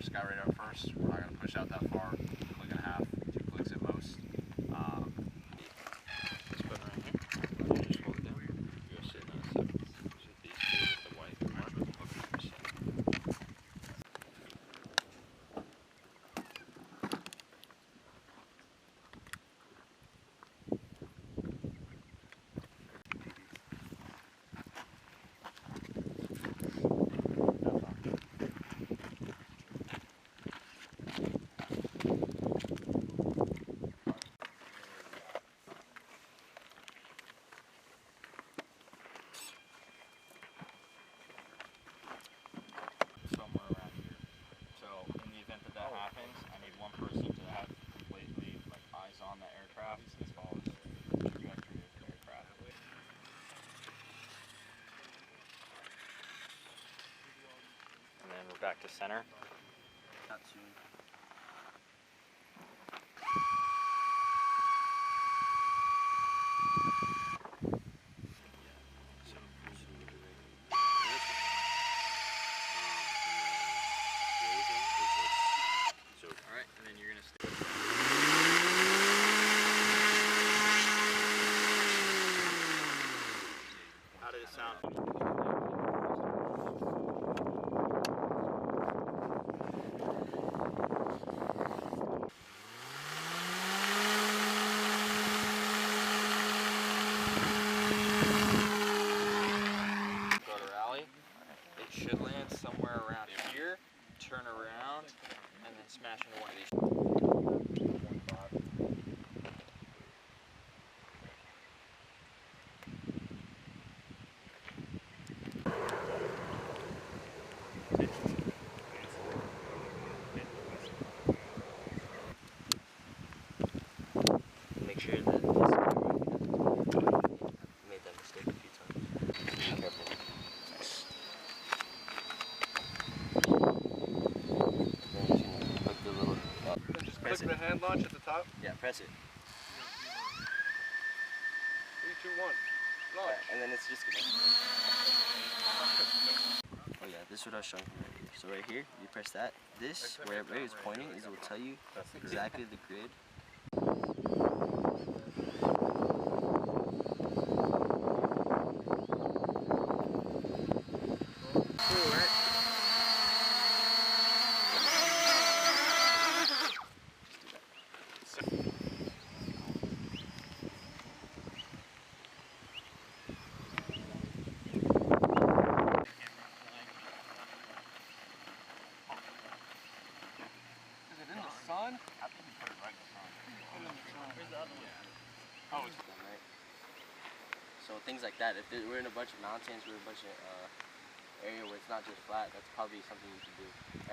our sky radar first. We're not going to push out that far. Click and a half, 2 clicks at most. Let's put it right here. Just hold it down. You're sitting on it. So these two with the white mark. Somewhere around here. So in the event that happens, I need one person to have completely eyes on the aircraft as well as the trajectory of the aircraft. And then we're back to center. Not soon. Alright, and then you're going to stay. How did it sound? Go to rally. It should land somewhere around here, turn around, and then smash into one of these. Make sure that this made that mistake a few times. Be careful. Nice. Then you can click the little Just click the hand launch at the top. Yeah, press it. 3, 2, 1. Launch. And then it's just gonna. Oh yeah, this is what I was showing you right here. So right here, you press that. This, wherever it's pointing, is it will tell you exactly the grid. Cool, right? Sun? I think you put it right in the front. Where's the other one? Yeah. Oh, it's Right. So things like that. If we're in a bunch of mountains, we're in a bunch of area where it's not just flat, that's probably something you can do. Right?